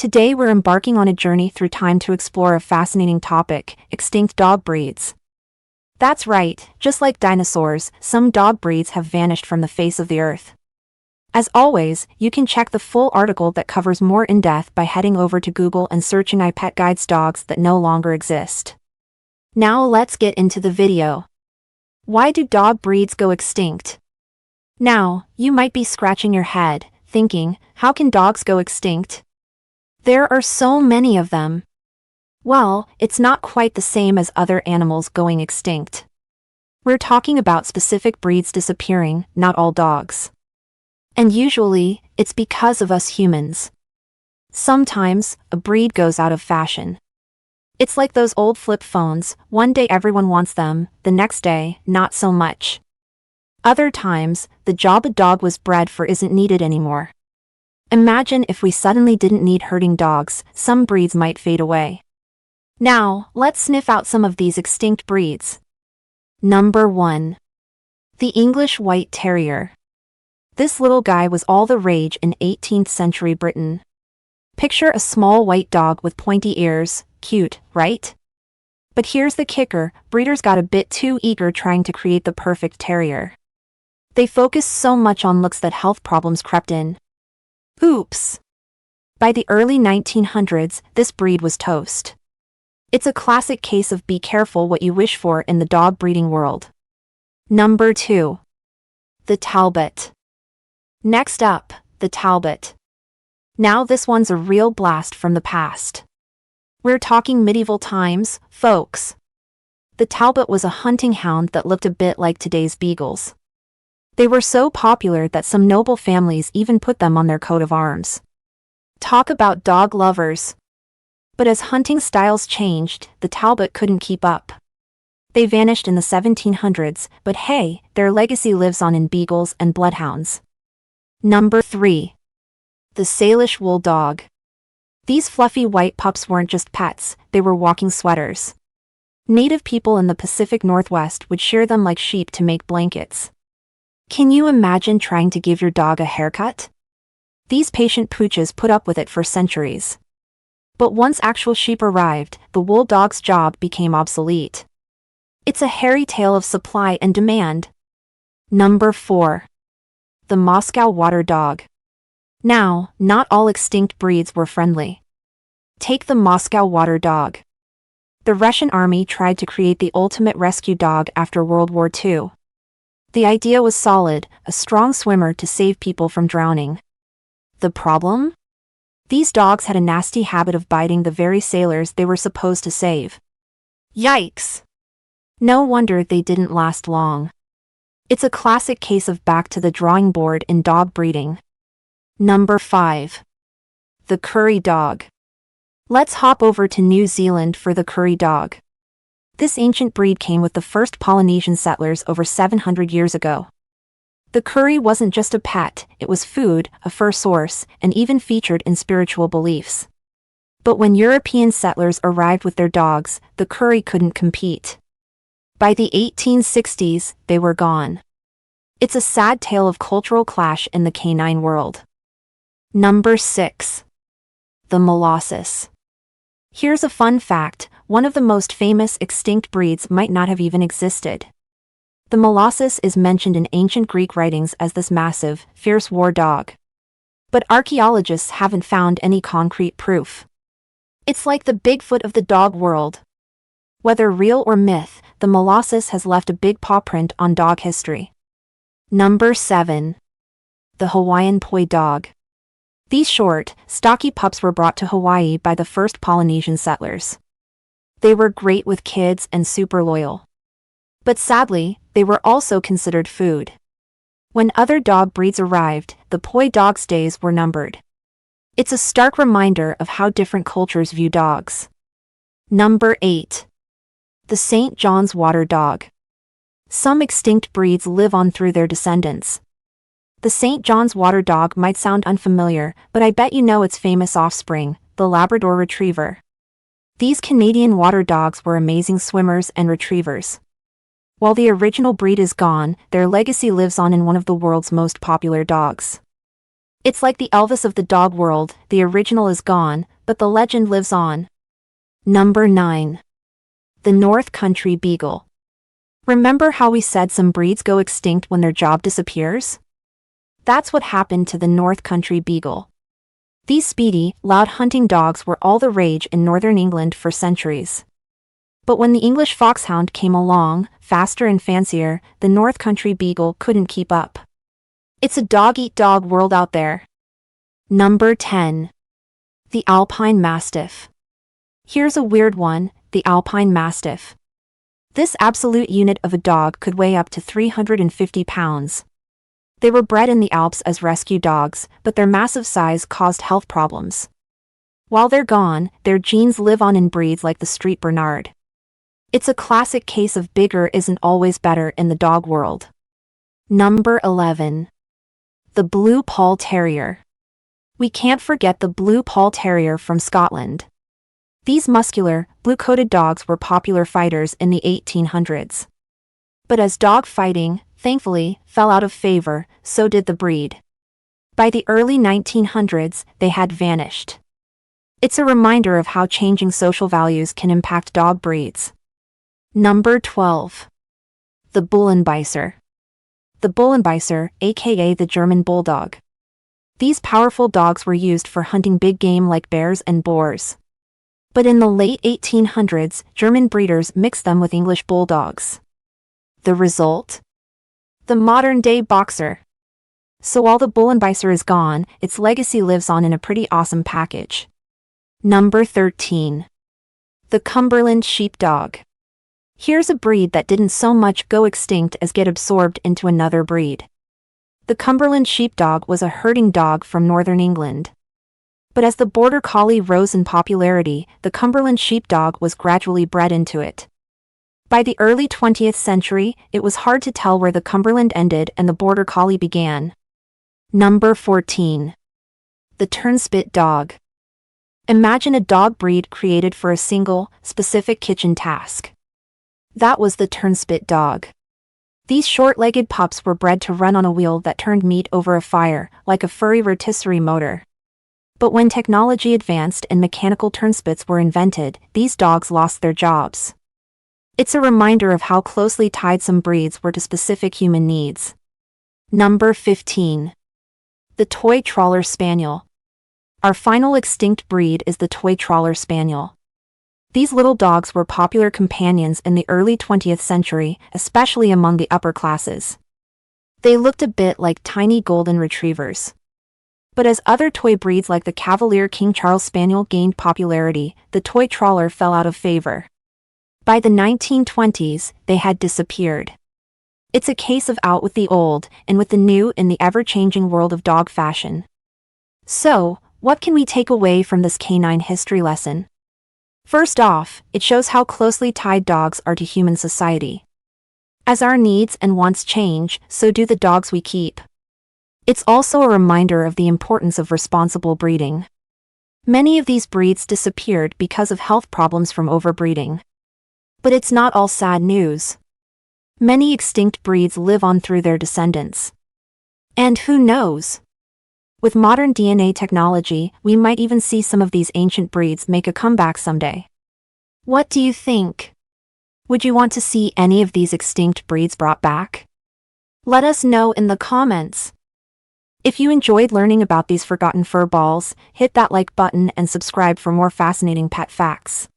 Today we're embarking on a journey through time to explore a fascinating topic: extinct dog breeds. That's right, just like dinosaurs, some dog breeds have vanished from the face of the earth. As always, you can check the full article that covers more in depth by heading over to Google and searching Ipet guides dogs that no longer exist. Now let's get into the video. Why do dog breeds go extinct? Now, you might be scratching your head, thinking, how can dogs go extinct? There are so many of them. Well, it's not quite the same as other animals going extinct. We're talking about specific breeds disappearing, not all dogs. And usually, it's because of us humans. Sometimes, a breed goes out of fashion. It's like those old flip phones, one day everyone wants them, the next day, not so much. Other times, the job a dog was bred for isn't needed anymore. Imagine if we suddenly didn't need herding dogs, some breeds might fade away. Now, let's sniff out some of these extinct breeds. Number 1. The English White Terrier. This little guy was all the rage in 18th century Britain. Picture a small white dog with pointy ears, cute, right? But here's the kicker, breeders got a bit too eager trying to create the perfect terrier. They focused so much on looks that health problems crept in. Oops! By the early 1900s, this breed was toast. It's a classic case of be careful what you wish for in the dog breeding world. Number 2. The Talbot. Next up, the Talbot. Now this one's a real blast from the past. We're talking medieval times, folks. The Talbot was a hunting hound that looked a bit like today's Beagles. They were so popular that some noble families even put them on their coat of arms. Talk about dog lovers. But as hunting styles changed, the Talbot couldn't keep up. They vanished in the 1700s, but hey, their legacy lives on in Beagles and Bloodhounds. Number 3. The Salish Wool Dog. These fluffy white pups weren't just pets, they were walking sweaters. Native people in the Pacific Northwest would shear them like sheep to make blankets. Can you imagine trying to give your dog a haircut? These patient pooches put up with it for centuries. But once actual sheep arrived, the wool dog's job became obsolete. It's a hairy tale of supply and demand. Number 4. The Moscow Water Dog. Now, not all extinct breeds were friendly. Take the Moscow Water Dog. The Russian army tried to create the ultimate rescue dog after World War II. The idea was solid, a strong swimmer to save people from drowning. The problem? These dogs had a nasty habit of biting the very sailors they were supposed to save. Yikes! No wonder they didn't last long. It's a classic case of back to the drawing board in dog breeding. Number 5. The Kuri Dog. Let's hop over to New Zealand for the Kuri Dog. This ancient breed came with the first Polynesian settlers over 700 years ago. The Kuri wasn't just a pet, it was food, a fur source, and even featured in spiritual beliefs. But when European settlers arrived with their dogs, the Kuri couldn't compete. By the 1860s, they were gone. It's a sad tale of cultural clash in the canine world. Number 6. The Molossus. Here's a fun fact, one of the most famous extinct breeds might not have even existed. The Molossus is mentioned in ancient Greek writings as this massive, fierce war dog. But archaeologists haven't found any concrete proof. It's like the Bigfoot of the dog world. Whether real or myth, the Molossus has left a big paw print on dog history. Number 7. The Hawaiian Poi Dog. These short, stocky pups were brought to Hawaii by the first Polynesian settlers. They were great with kids and super loyal. But sadly, they were also considered food. When other dog breeds arrived, the Poi Dog's days were numbered. It's a stark reminder of how different cultures view dogs. Number 8. The St. John's Water Dog. Some extinct breeds live on through their descendants. The St. John's Water Dog might sound unfamiliar, but I bet you know its famous offspring, the Labrador Retriever. These Canadian water dogs were amazing swimmers and retrievers. While the original breed is gone, their legacy lives on in one of the world's most popular dogs. It's like the Elvis of the dog world, the original is gone, but the legend lives on. Number 9. The North Country Beagle. Remember how we said some breeds go extinct when their job disappears? That's what happened to the North Country Beagle. These speedy, loud hunting dogs were all the rage in northern England for centuries. But when the English foxhound came along, faster and fancier, the North Country Beagle couldn't keep up. It's a dog-eat-dog world out there. Number 10. The Alpine Mastiff. Here's a weird one, the Alpine Mastiff. This absolute unit of a dog could weigh up to 350 pounds. They were bred in the Alps as rescue dogs, but their massive size caused health problems. While they're gone, their genes live on in breeds like the Street Bernard. It's a classic case of bigger isn't always better in the dog world. Number 11. The Blue Poll Terrier. We can't forget the Blue Poll Terrier from Scotland. These muscular, blue-coated dogs were popular fighters in the 1800s. But as dog fighting, thankfully, fell out of favor, so did the breed. By the early 1900s, they had vanished. It's a reminder of how changing social values can impact dog breeds. Number 12. The Bullenbeisser. The Bullenbeisser, aka the German Bulldog. These powerful dogs were used for hunting big game like bears and boars. But in the late 1800s, German breeders mixed them with English bulldogs. The result? The modern-day boxer. So while the Bullenbeisser is gone, its legacy lives on in a pretty awesome package. Number 13. The Cumberland Sheepdog. Here's a breed that didn't so much go extinct as get absorbed into another breed. The Cumberland Sheepdog was a herding dog from northern England. But as the Border Collie rose in popularity, the Cumberland Sheepdog was gradually bred into it. By the early 20th century, it was hard to tell where the Cumberland ended and the Border Collie began. Number 14. The Turnspit Dog. Imagine a dog breed created for a single, specific kitchen task. That was the Turnspit Dog. These short-legged pups were bred to run on a wheel that turned meat over a fire, like a furry rotisserie motor. But when technology advanced and mechanical turnspits were invented, these dogs lost their jobs. It's a reminder of how closely tied some breeds were to specific human needs. Number 15. The Toy Trawler Spaniel. Our final extinct breed is the Toy Trawler Spaniel. These little dogs were popular companions in the early 20th century, especially among the upper classes. They looked a bit like tiny golden retrievers. But as other toy breeds like the Cavalier King Charles Spaniel gained popularity, the toy trawler fell out of favor. By the 1920s, they had disappeared. It's a case of out with the old, and with the new in the ever-changing world of dog fashion. So, what can we take away from this canine history lesson? First off, it shows how closely tied dogs are to human society. As our needs and wants change, so do the dogs we keep. It's also a reminder of the importance of responsible breeding. Many of these breeds disappeared because of health problems from overbreeding. But it's not all sad news. Many extinct breeds live on through their descendants. And who knows? With modern DNA technology, we might even see some of these ancient breeds make a comeback someday. What do you think? Would you want to see any of these extinct breeds brought back? Let us know in the comments. If you enjoyed learning about these forgotten fur balls, hit that like button and subscribe for more fascinating pet facts.